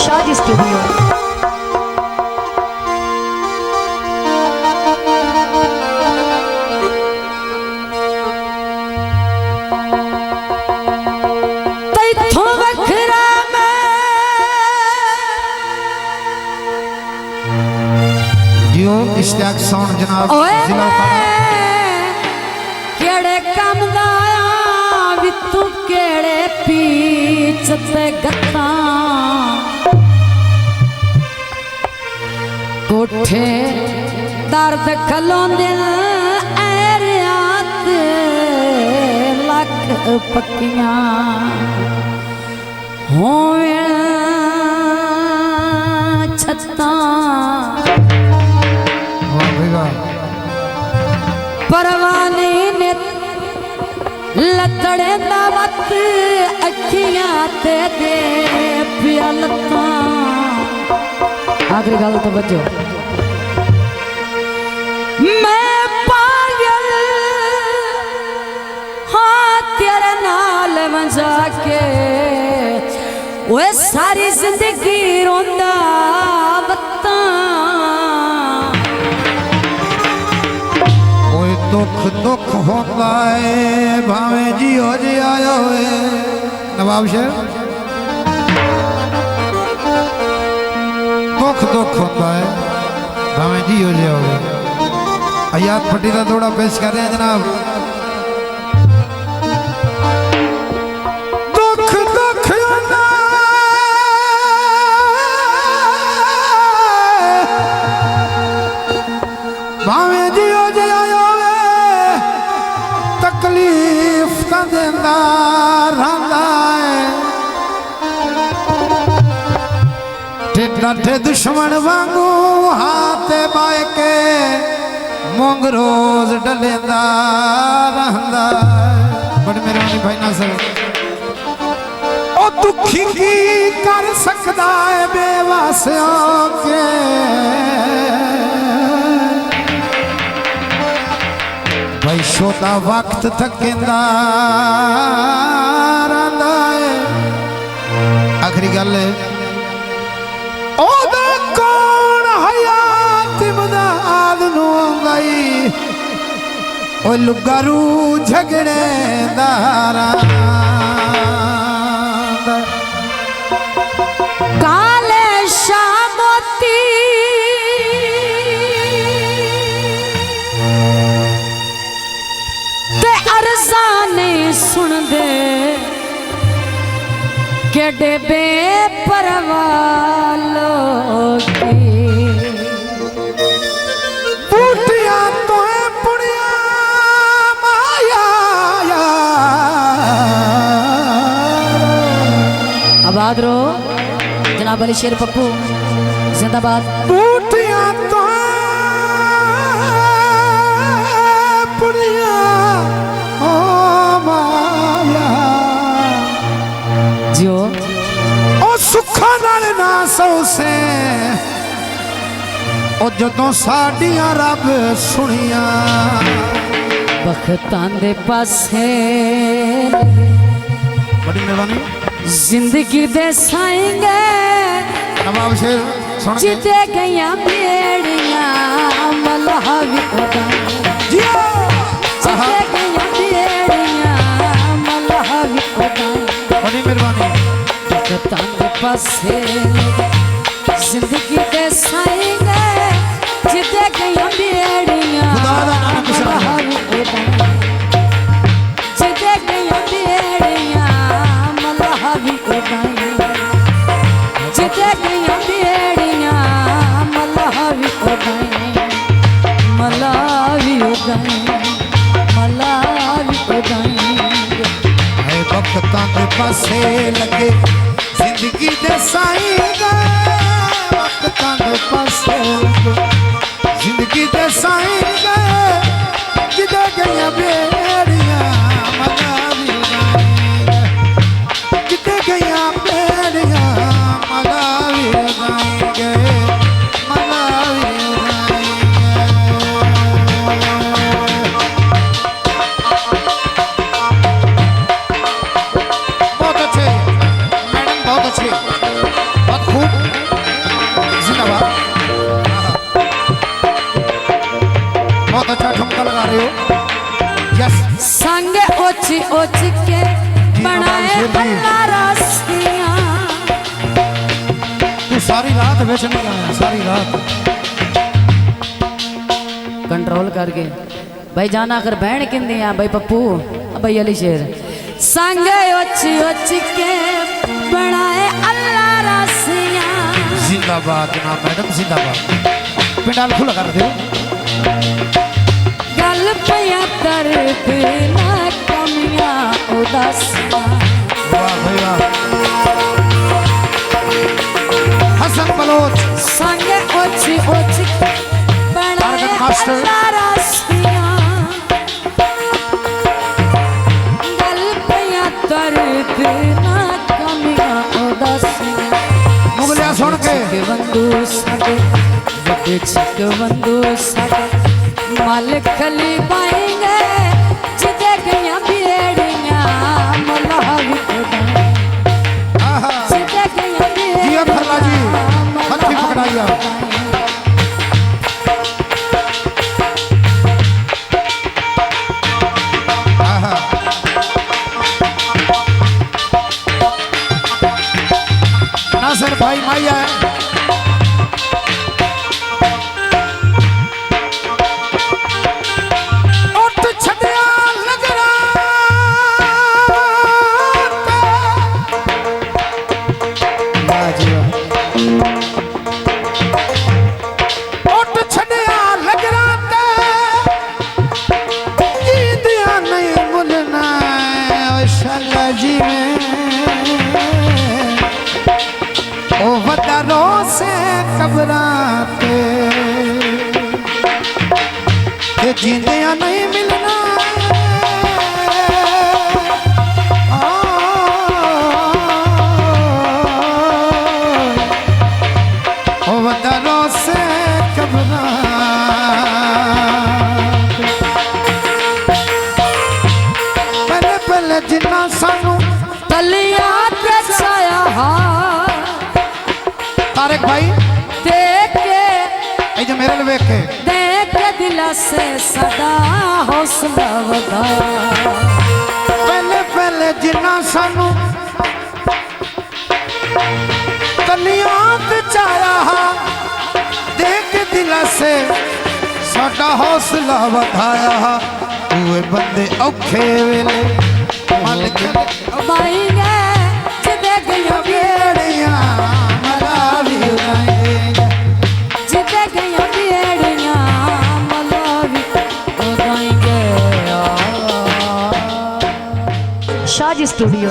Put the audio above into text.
शादी studio. Ishtiyaq sound जनाब जिला केड़े काम दाया वितु केड़े पीछ ते गत्ता कोठे दर्द खलोंदे ऐरियात लक पक्कियां होवे छत्ता परवाने ने लतड़े दावत अखियां ते दे प्यालता। आखिरी गल तो बचो मैं पागल हाँ तेरे नाल मजा के वो सारी जिंदगी रोंदा बत्ता दुख दुख होता है भावे जियो जी आया हुए नवाब शेर दुख दुख होता है भावे जियो जी आया आयात फटी का थोड़ा पेश कर रहे हैं जनाब। दुख दुख होता भावे जियो जी आया तकलीफ का देंदा रहंदा है ढे दुश्मन वांगू हाथ बाए के मोंग रोज डलेंदा रहंदा है। बड़ी मेहरबानी भाई नासर ओ दुखी की कर सकदा है बेवासियों के भाई शोदा वक्त थकेंदा रहंदा है। आखिरी गल ओदा कौन हयात मदाद नू गई ओ लुगारू झगड़े दारा काले शामोती सुन दे केडे बेपरवाह लोगी बूटिया तो पुड़िया माया आबाद रो जनाब अली शेर पप्पू जिंदाबाद। बूटिया तो पुड़िया जियो ओ सुखा नाल ना सौ से ओ जदों साडियां रब सुनिया बखतां दे पासे बड़ी मेहरबानी जिंदगी दे साएंगे नवाब शेर सुन जिते गया बेड़ियां मलहावी उड़ा जियो जिते गया बेड़ियां मलहावी उड़ा। बड़ी मेहरबानी बखतां दे पासे जिंदगी दे साएंगे जिते गया बेड़ियां मलहावी उड़ा जिते गया बेड़ियां मलहावी उड़ा जिते गया बेड़ियां मलहावी उड़ा मलावी उड़ा मलावी उड़ा। वक्तां दे पासे लगे जिंदगी दे साईं गए वक्तां दे पासे जिंदगी दे साईं गए जिदे गईयां बेड़ियां मलावी उड़ाएंगे जिदे गईयां बेड़ियां मलावी उड़ाएंगे मलावी उड़ाएंगे। बहुत अच्छे मैडम बहुत अच्छे बहुत खूब जिंदाबाद। बहुत अच्छा ठुमका लगा रहे हो। यस संग ओची ओची के बनाए अल्लाह रसिया। तू सारी रात बेच नहीं आया, सारी रात कंट्रोल करके भाई जाना कर बहन किंदी आ भाई पप्पू भाई अली शेर। संग ओची ओची के बनाए अल्लाह रसिया। जिंदाबाद जनाब मैडम जिंदाबाद। पिंडाल खुला कर दो। गल पिया दर्द ना कमियां उदासियां। वाह भाई वाह। हसन बलोच संग ओची ओची बनाए मास्टर। अल्लाह रसिया। गल पिया दर्द ना कमियां उदासियां। मुगलिया सुन के बंधु साडे वड्डे छिक बंधु साडे मल खली पाएंगे जिदे गया बेड़ियां मलावी आहा जिदे गया जिया फरला जी हथी पकड़ाइया। आहा नासिर भाई माइया घबराते जींदिया नहीं मिलना। वदरों से घबराते पहले पहले जिन्ना सानू तलिया ते छाया तारक भाई देख के ये जो मेरे लिए के देख के दिल से सदा हौसला बढ़ाया। पहले पहले जिन्ना सानू तलियां ते छाया देख के दिल से साडा हौसला बढ़ाया। ओए बंदे औखे वेले मन के बाईंगे जिदे गया बेड़ियां मलावी उड़ाएंगे। जिदे गया बेड़ियां मलावी उड़ाएंगे। शाजी स्टूडियो।